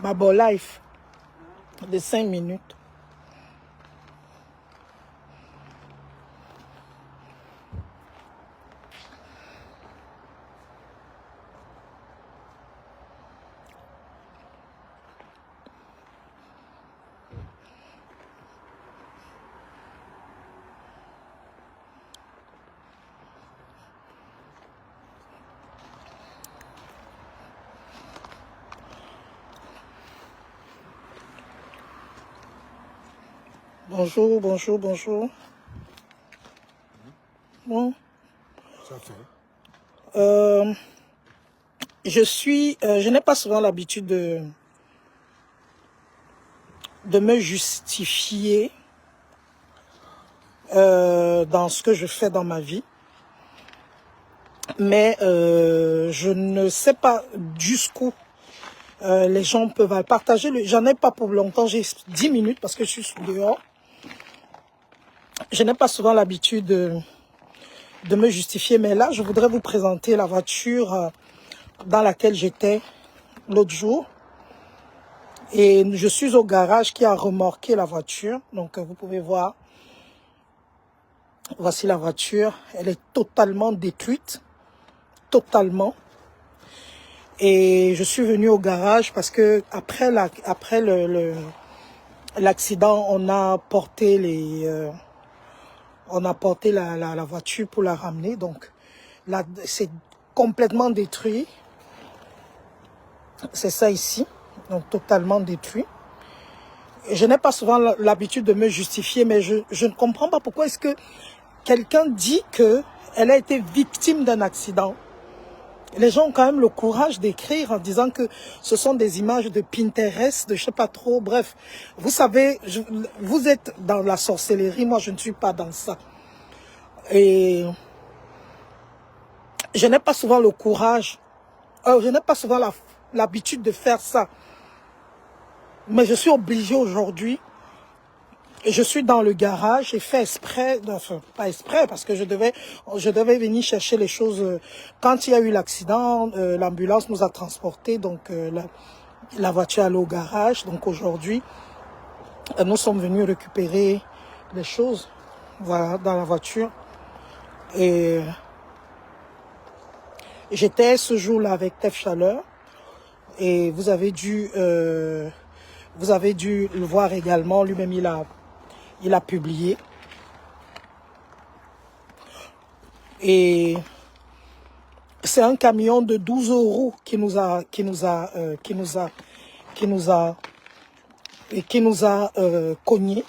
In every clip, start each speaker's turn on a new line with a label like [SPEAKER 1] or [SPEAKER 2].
[SPEAKER 1] Babo Life de 5 minutes. Bonjour, bonjour, bonjour. Bon.
[SPEAKER 2] Ça fait.
[SPEAKER 1] Je n'ai pas souvent l'habitude de me justifier dans ce que je fais dans ma vie. Mais je ne sais pas jusqu'où les gens peuvent partager. J'en ai pas pour longtemps, j'ai 10 minutes parce que je suis dehors. Je n'ai pas souvent l'habitude de me justifier, mais là, je voudrais vous présenter la voiture dans laquelle j'étais l'autre jour. Et je suis au garage qui a remorqué la voiture. Donc, vous pouvez voir. Voici la voiture. Elle est totalement détruite. Totalement. Et je suis venu au garage parce que après l'accident, on a porté la voiture pour la ramener. Donc, là, c'est complètement détruit. C'est ça ici. Donc, totalement détruit. Je n'ai pas souvent l'habitude de me justifier, mais je ne comprends pas pourquoi est-ce que quelqu'un dit qu'elle a été victime d'un accident. Les gens ont quand même le courage d'écrire en disant que ce sont des images de Pinterest, de je sais pas trop, bref. Vous savez, vous êtes dans la sorcellerie, moi je ne suis pas dans ça. Et je n'ai pas souvent le courage, je n'ai pas souvent l'habitude de faire ça. Mais je suis obligé aujourd'hui. Je suis dans le garage, j'ai fait exprès, enfin pas exprès parce que je devais venir chercher les choses. Quand il y a eu l'accident, l'ambulance nous a transportés, donc la voiture allait au garage. Donc aujourd'hui, nous sommes venus récupérer les choses, voilà, dans la voiture. Et j'étais ce jour-là avec Tef Chaleur et vous avez dû le voir également. Lui-même, il a publié. Et c'est un camion de 12 € qui nous a cogné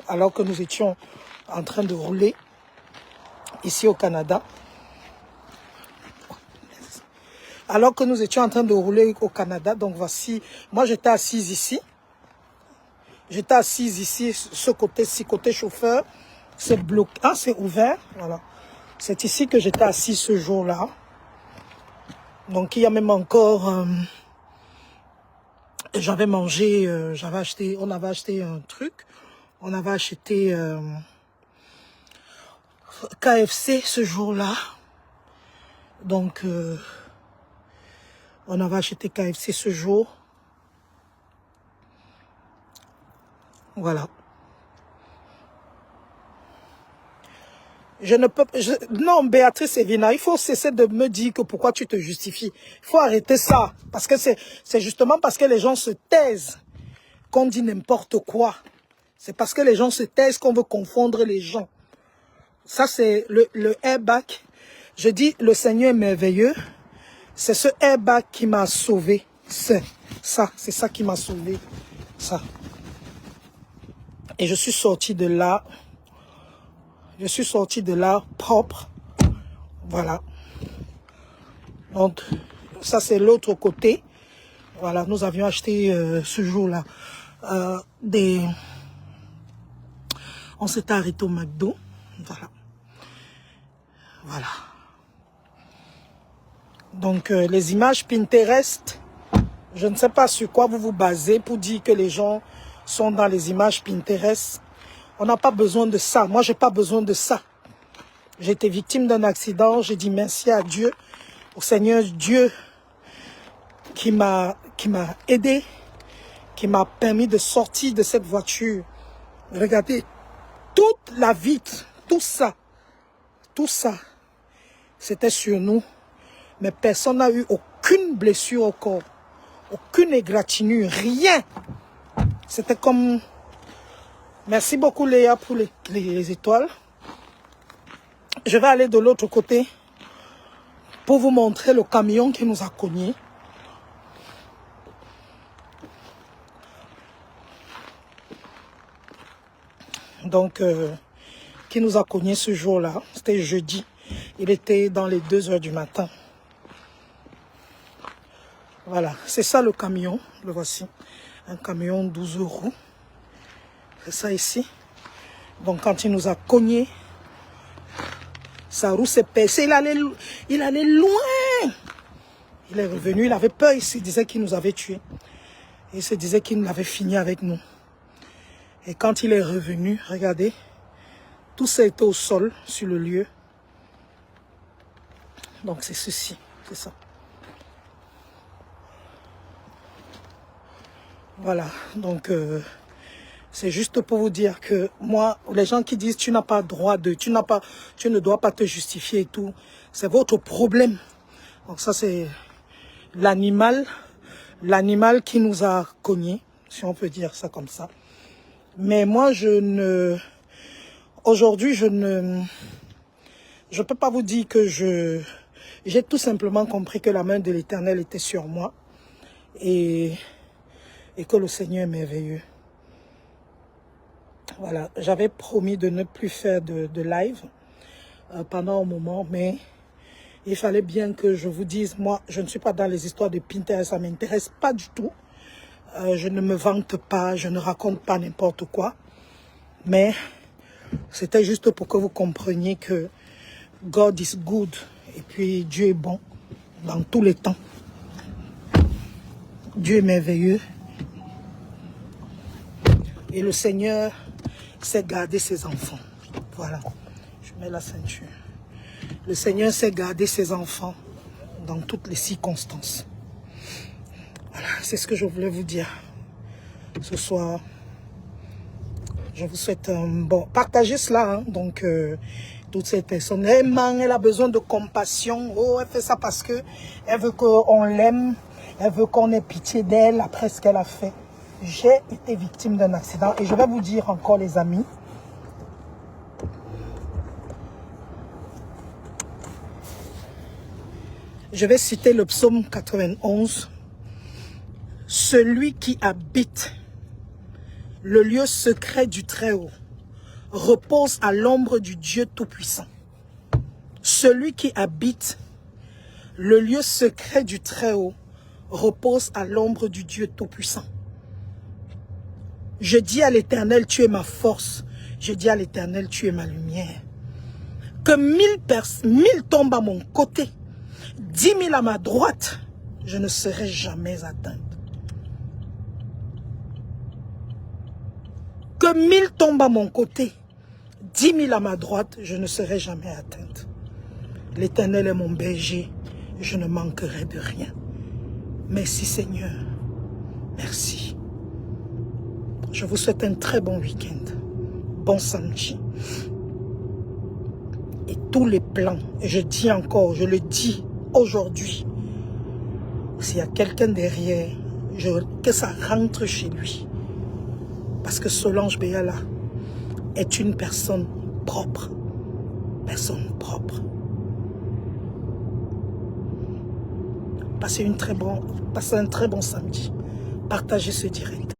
[SPEAKER 1] alors que nous étions en train de rouler ici au Canada. Alors que nous étions en train de rouler au Canada, donc voici, moi j'étais assise ici. J'étais assise ici, ce côté-ci, côté chauffeur. C'est bloqué, ah c'est ouvert, voilà. C'est ici que j'étais assis ce jour-là. Donc il y a même encore, j'avais mangé, on avait acheté un truc. On avait acheté KFC ce jour-là. Donc on avait acheté KFC ce jour. Voilà. Je ne peux non, Béatrice Evina, il faut cesser de me dire que pourquoi tu te justifies. Il faut arrêter ça. Parce que c'est justement parce que les gens se taisent qu'on dit n'importe quoi. C'est parce que les gens se taisent qu'on veut confondre les gens. Ça, c'est le airbag. Je dis, le Seigneur est merveilleux. C'est ce airbag qui m'a sauvé. C'est ça qui m'a sauvé. Ça. Et je suis sorti de là. Je suis sorti de là propre. Voilà. Donc, ça c'est l'autre côté. Voilà, nous avions acheté ce jour-là on s'est arrêté au McDo. Voilà. Voilà. Donc, les images Pinterest, je ne sais pas sur quoi vous vous basez pour dire que les gens sont dans les images Pinterest. On n'a pas besoin de ça. Moi, j'ai pas besoin de ça. J'ai été victime d'un accident. J'ai dit merci à Dieu, au Seigneur Dieu qui m'a aidé. qui m'a permis de sortir de cette voiture. Regardez, toute la vitre, tout ça, c'était sur nous. Mais personne n'a eu aucune blessure au corps, aucune égratignure, rien. C'était comme... Merci beaucoup Léa pour les étoiles. Je vais aller de l'autre côté pour vous montrer le camion qui nous a cognés. Donc, qui nous a cogné ce jour-là. C'était jeudi. Il était dans les 2 heures du matin. Voilà, c'est ça le camion. Le voici. Un camion 12 roues. C'est ça ici. Donc, quand il nous a cogné, sa roue s'est percée. Il allait loin. Il est revenu. Il avait peur. Il se disait qu'il nous avait tués. Il se disait qu'il avait fini avec nous. Et quand il est revenu, regardez, tout ça était au sol, sur le lieu. Donc c'est ceci, c'est ça. Voilà, donc c'est juste pour vous dire que moi, les gens qui disent tu n'as pas droit de, tu ne dois pas te justifier et tout, c'est votre problème. Donc ça c'est l'animal qui nous a cognés, si on peut dire ça comme ça. Mais moi, aujourd'hui, je ne peux pas vous dire que j'ai tout simplement compris que la main de l'Éternel était sur moi et que le Seigneur est merveilleux. Voilà, j'avais promis de ne plus faire de live pendant un moment, mais il fallait bien que je vous dise, moi, je ne suis pas dans les histoires de Pinterest, ça ne m'intéresse pas du tout. Je ne me vante pas, je ne raconte pas n'importe quoi. Mais c'était juste pour que vous compreniez que God is good. Et puis Dieu est bon dans tous les temps. Dieu est merveilleux. Et le Seigneur sait garder ses enfants. Voilà, je mets la ceinture. Le Seigneur sait garder ses enfants dans toutes les circonstances. Voilà, c'est ce que je voulais vous dire ce soir. Je vous souhaite un bon... Partagez cela, hein. Donc, toutes ces personnes. Elle a besoin de compassion. Oh, elle fait ça parce que elle veut qu'on l'aime. Elle veut qu'on ait pitié d'elle après ce qu'elle a fait. J'ai été victime d'un accident. Et je vais vous dire encore, les amis. Je vais citer le psaume 91. Celui qui habite le lieu secret du Très-Haut repose à l'ombre du Dieu Tout-Puissant. Celui qui habite le lieu secret du Très-Haut repose à l'ombre du Dieu Tout-Puissant. Je dis à l'Éternel, tu es ma force. Je dis à l'Éternel, tu es ma lumière. Que 1000 tombent à mon côté, 10 000 à ma droite, je ne serai jamais atteinte. Que 1000 tombent à mon côté, 10 000 à ma droite, je ne serai jamais atteinte. L'Éternel est mon berger, je ne manquerai de rien. Merci Seigneur, merci. Je vous souhaite un très bon week-end, bon samedi. Et tous les plans, et je dis encore, je le dis aujourd'hui, s'il y a quelqu'un derrière, que ça rentre chez lui. Parce que Solange Béala est une personne propre. Personne propre. Passez un très bon samedi. Partagez ce direct.